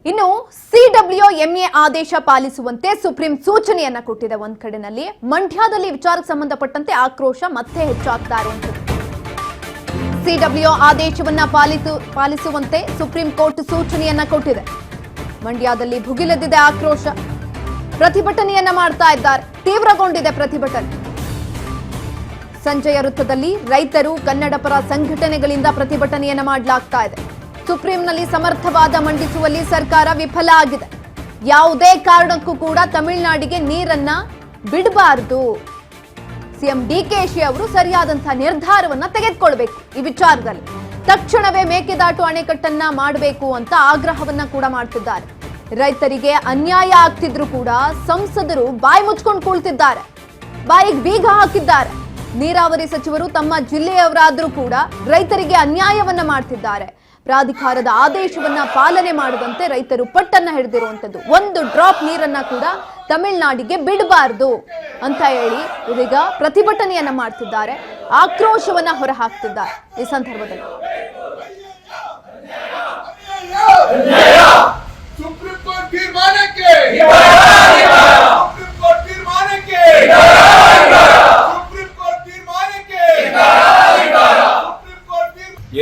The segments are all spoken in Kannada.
ಇನ್ನು CWMA ಆದೇಶ ಪಾಲಿಸುವಂತೆ ಸುಪ್ರೀಂ ಸೂಚನೆಯನ್ನ ಕೊಟ್ಟಿದೆ. ಒಂದ್ ಕಡೆನಲ್ಲಿ ಮಂಡ್ಯದಲ್ಲಿ ವಿಚಾರಕ್ಕೆ ಸಂಬಂಧಪಟ್ಟಂತೆ ಆಕ್ರೋಶ ಮತ್ತೆ ಹೆಚ್ಚಾಗ್ತಾ ಇರುವಂತದ್ದು. CWO ಆದೇಶವನ್ನ ಪಾಲಿಸುವಂತೆ ಸುಪ್ರೀಂ ಕೋರ್ಟ್ ಸೂಚನೆಯನ್ನ ಕೊಟ್ಟಿದೆ. ಮಂಡ್ಯದಲ್ಲಿ ಭುಗಿಲೆದ್ದಿದೆ ಆಕ್ರೋಶ. ಪ್ರತಿಭಟನೆಯನ್ನ ಮಾಡ್ತಾ ಇದ್ದಾರೆ. ತೀವ್ರಗೊಂಡಿದೆ ಪ್ರತಿಭಟನೆ. ಸಂಜಯ ವೃತ್ತದಲ್ಲಿ ರೈತರು ಕನ್ನಡಪರ ಸಂಘಟನೆಗಳಿಂದ ಪ್ರತಿಭಟನೆಯನ್ನ ಮಾಡಲಾಗ್ತಾ ಇದೆ. ಸುಪ್ರೀಂನಲ್ಲಿ ಸಮರ್ಥವಾದ ಮಂಡಿಸುವಲ್ಲಿ ಸರ್ಕಾರ ವಿಫಲ ಆಗಿದೆ. ಯಾವುದೇ ಕಾರಣಕ್ಕೂ ಕೂಡ ತಮಿಳುನಾಡಿಗೆ ನೀರನ್ನ ಬಿಡಬಾರದು. ಸಿಎಂ DKಶಿ ಅವರು ಸರಿಯಾದಂತಹ ನಿರ್ಧಾರವನ್ನ ತೆಗೆದುಕೊಳ್ಬೇಕು. ಈ ವಿಚಾರದಲ್ಲಿ ತಕ್ಷಣವೇ ಮೇಕೆದಾಟು ಅಣೆಕಟ್ಟನ್ನ ಮಾಡಬೇಕು ಅಂತ ಆಗ್ರಹವನ್ನ ಕೂಡ ಮಾಡ್ತಿದ್ದಾರೆ. ರೈತರಿಗೆ ಅನ್ಯಾಯ ಆಗ್ತಿದ್ರು ಕೂಡ ಸಂಸದರು ಬಾಯಿ ಮುಚ್ಕೊಂಡು ಕುಳಿತಿದ್ದಾರೆ, ಬಾಯಿಗೆ ಬೀಗ ಹಾಕಿದ್ದಾರೆ. ನೀರಾವರಿ ಸಚಿವರು ತಮ್ಮ ಜಿಲ್ಲೆಯವರಾದ್ರೂ ಕೂಡ ರೈತರಿಗೆ ಅನ್ಯಾಯವನ್ನ ಮಾಡ್ತಿದ್ದಾರೆ. ಪ್ರಾಧಿಕಾರದ ಆದೇಶವನ್ನ ಪಾಲನೆ ಮಾಡದಂತೆ ರೈತರು ಪಟ್ಟನ್ನ ಹಿಡಿದಿರುವಂತದ್ದು. ಒಂದು ಡ್ರಾಪ್ ನೀರನ್ನ ಕೂಡ ತಮಿಳುನಾಡಿಗೆ ಬಿಡಬಾರದು ಅಂತ ಹೇಳಿ ಇದೀಗ ಪ್ರತಿಭಟನೆಯನ್ನ ಮಾಡ್ತಿದ್ದಾರೆ, ಆಕ್ರೋಶವನ್ನ ಹೊರಹಾಕ್ತಿದ್ದಾರೆ. ಈ ಸಂದರ್ಭದಲ್ಲಿ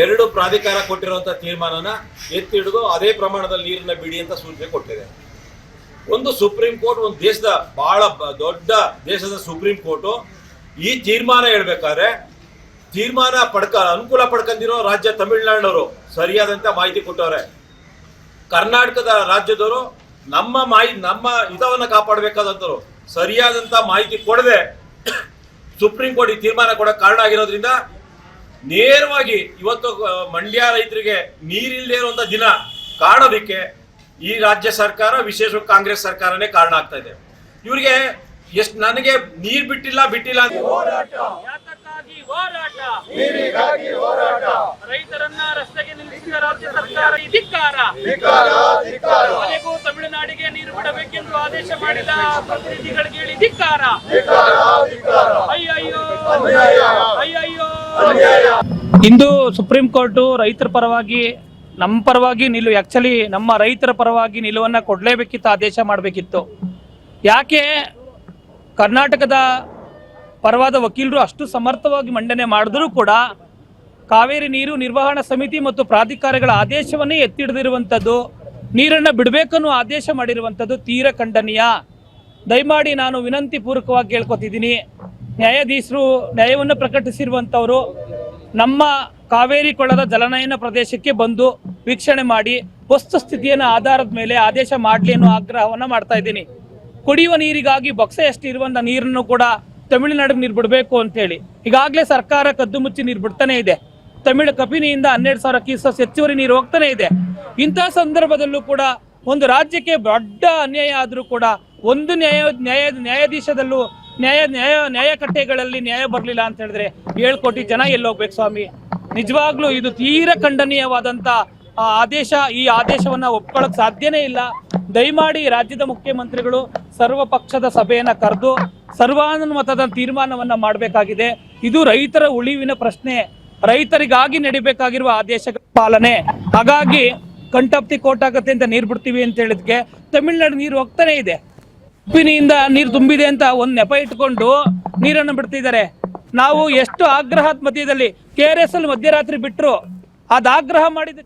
ಎರಡು ಪ್ರಾಧಿಕಾರ ಕೊಟ್ಟಿರುವಂತಹ ತೀರ್ಮಾನನ ಎತ್ತಿ ಹಿಡಿದು ಅದೇ ಪ್ರಮಾಣದಲ್ಲಿ ನೀರನ್ನ ಬಿಡಿ ಅಂತ ಸೂಚನೆ ಕೊಟ್ಟಿದೆ. ಒಂದು ಸುಪ್ರೀಂ ಕೋರ್ಟ್, ಒಂದು ದೇಶದ ಬಹಳ ದೊಡ್ಡ ದೇಶದ ಸುಪ್ರೀಂ ಕೋರ್ಟ್ ಈ ತೀರ್ಮಾನ ಹೇಳ್ಬೇಕಾದ್ರೆ ಅನುಕೂಲ ಪಡ್ಕೊಂಡಿರೋ ರಾಜ್ಯ ತಮಿಳುನಾಡಿನವರು ಸರಿಯಾದಂತ ಮಾಹಿತಿ ಕೊಟ್ಟವ್ರೆ. ಕರ್ನಾಟಕದ ರಾಜ್ಯದವರು ನಮ್ಮ ಹಿತವನ್ನ ಕಾಪಾಡಬೇಕಾದಂತವ್ರು ಸರಿಯಾದಂತ ಮಾಹಿತಿ ಕೊಡದೆ ಸುಪ್ರೀಂ ಕೋರ್ಟ್ ಈ ತೀರ್ಮಾನ ಕೊಡಕ್ಕೆ ಕಾರಣ ಆಗಿರೋದ್ರಿಂದ ನೇರವಾಗಿ ಇವತ್ತು ಮಂಡ್ಯ ರೈತರಿಗೆ ನೀರಿಲ್ಲದೆ ಇರುವಂತ ದಿನ ಕಾಣೋದಿಕ್ಕೆ ಈ ರಾಜ್ಯ ಸರ್ಕಾರ, ವಿಶೇಷವಾಗಿ ಕಾಂಗ್ರೆಸ್ ಸರ್ಕಾರನೇ ಕಾರಣ ಆಗ್ತಾ ಇದೆ. ಇವರಿಗೆ ನನಗೆ ನೀರ್ ಬಿಟ್ಟಿಲ್ಲ ರೈತರನ್ನ ರಸ್ತೆಗೆ ನಿಲ್ಲಿಸಿದ ರಾಜ್ಯ ಸರ್ಕಾರ ಧಿಕ್ಕಾರ. ಕೊನೆಗೂ ತಮಿಳುನಾಡಿಗೆ ನೀರು ಬಿಡಬೇಕೆಂದು ಆದೇಶ ಮಾಡಿದ ಪ್ರತಿನಿಧಿಗಳಿಗೆ ಹೇಳಿ ಧಿಕ್ಕಾರ. ಅಯ್ಯಯ್ಯೋ ಅಯ್ಯಯ್ಯೋ. ಇಂದು ಸುಪ್ರೀಂ ಕೋರ್ಟ್ ರೈತರ ಪರವಾಗಿ, ನಮ್ಮ ಪರವಾಗಿ ಆಕ್ಚುಲಿ ನಮ್ಮ ರೈತರ ಪರವಾಗಿ ನಿಲುವನ್ನ ಕೊಡ್ಲೇಬೇಕಿತ್ತು, ಆದೇಶ ಮಾಡಬೇಕಿತ್ತು. ಯಾಕೆ ಕರ್ನಾಟಕದ ಪರವಾದ ವಕೀಲರು ಅಷ್ಟು ಸಮರ್ಥವಾಗಿ ಮಂಡನೆ ಮಾಡಿದ್ರೂ ಕೂಡ ಕಾವೇರಿ ನೀರು ನಿರ್ವಹಣಾ ಸಮಿತಿ ಮತ್ತು ಪ್ರಾಧಿಕಾರಗಳ ಆದೇಶವನ್ನೇ ಎತ್ತಿಡಿದಿರುವಂಥದ್ದು, ನೀರನ್ನು ಬಿಡಬೇಕನ್ನೋ ಆದೇಶ ಮಾಡಿರುವಂಥದ್ದು ತೀರ ಖಂಡನೀಯ. ದಯಮಾಡಿ ನಾನು ವಿನಂತಿ ಪೂರ್ವಕವಾಗಿ ಕೇಳ್ಕೊತಿದ್ದೀನಿ, ನ್ಯಾಯಾಧೀಶರು ನ್ಯಾಯವನ್ನು ಪ್ರಕಟಿಸಿರುವಂಥವರು ನಮ್ಮ ಕಾವೇರಿ ಕೊಳದ ಜಲನಯನ ಪ್ರದೇಶಕ್ಕೆ ಬಂದು ವೀಕ್ಷಣೆ ಮಾಡಿ ವಸ್ತುಸ್ಥಿತಿಯನ್ನು ಆಧಾರದ ಮೇಲೆ ಆದೇಶ ಮಾಡಲಿ ಅನ್ನೋ ಆಗ್ರಹವನ್ನು ಮಾಡ್ತಾ ಇದ್ದೀನಿ. ಕುಡಿಯುವ ನೀರಿಗಾಗಿ ಬೊಕ್ಸೆಯಷ್ಟು ಇರುವಂಥ ನೀರನ್ನು ಕೂಡ ತಮಿಳುನಾಡಿಗೆ ನೀರು ಬಿಡಬೇಕು ಅಂತೇಳಿ ಈಗಾಗಲೇ ಸರ್ಕಾರ ಕದ್ದು ಮುಚ್ಚಿ ನೀರು ಬಿಡ್ತಾನೆ ಇದೆ. ಕಬಿನಿಯಿಂದ 12,000 ಕ್ಯೂಸೆಸ್ ಹೆಚ್ಚುವರಿ ನೀರು ಹೋಗ್ತಾನೆ ಇದೆ. ಇಂತಹ ಸಂದರ್ಭದಲ್ಲೂ ಕೂಡ ಒಂದು ರಾಜ್ಯಕ್ಕೆ ದೊಡ್ಡ ಅನ್ಯಾಯ ಆದರೂ ಕೂಡ ಒಂದು ನ್ಯಾಯಾಧೀಶದಲ್ಲೂ ನ್ಯಾಯಕಟ್ಟೆಗಳಲ್ಲಿ ನ್ಯಾಯ ಬರಲಿಲ್ಲ ಅಂತ ಹೇಳಿದ್ರೆ 7 ಕೋಟಿ ಜನ ಎಲ್ಲೋಗ್ಬೇಕು ಸ್ವಾಮಿ. ನಿಜವಾಗ್ಲೂ ಇದು ತೀರ ಖಂಡನೀಯವಾದಂಥ ಆದೇಶ. ಈ ಆದೇಶವನ್ನ ಒಪ್ಕೊಳ್ಳೋಕೆ ಸಾಧ್ಯನೇ ಇಲ್ಲ. ದಯಮಾಡಿ ರಾಜ್ಯದ ಮುಖ್ಯಮಂತ್ರಿಗಳು ಸರ್ವ ಪಕ್ಷದ ಸಭೆಯನ್ನ ಕರೆದು ಸರ್ವಾನುಮತದ ತೀರ್ಮಾನವನ್ನ ಮಾಡಬೇಕಾಗಿದೆ. ಇದು ರೈತರ ಉಳಿವಿನ ಪ್ರಶ್ನೆ, ರೈತರಿಗಾಗಿ ನಡಿಬೇಕಾಗಿರುವ ಆದೇಶಗಳ ಪಾಲನೆ. ಹಾಗಾಗಿ ಕಂಟಪ್ತಿ ಕೋರ್ಟ್ ಆಗತ್ತೆ ಅಂತ ನೀರು ಬಿಡ್ತೀವಿ ಅಂತ ಹೇಳಿದ್ಕೆ ತಮಿಳುನಾಡು ನೀರು ಹೋಗ್ತಾನೆ ಇದೆ. ಕಬಿನಿಯಿಂದ ನೀರು ತುಂಬಿದೆ ಅಂತ ಒಂದು ನೆಪ ಇಟ್ಕೊಂಡು ನೀರನ್ನು ಬಿಡ್ತಿದ್ದಾರೆ. ನಾವು ಎಷ್ಟು ಆಗ್ರಹದ ಮಧ್ಯದಲ್ಲಿ KRS ಅಲ್ಲಿ ಮಧ್ಯರಾತ್ರಿ ಬಿಟ್ಟರು, ಅದು ಆಗ್ರಹ ಮಾಡಿದ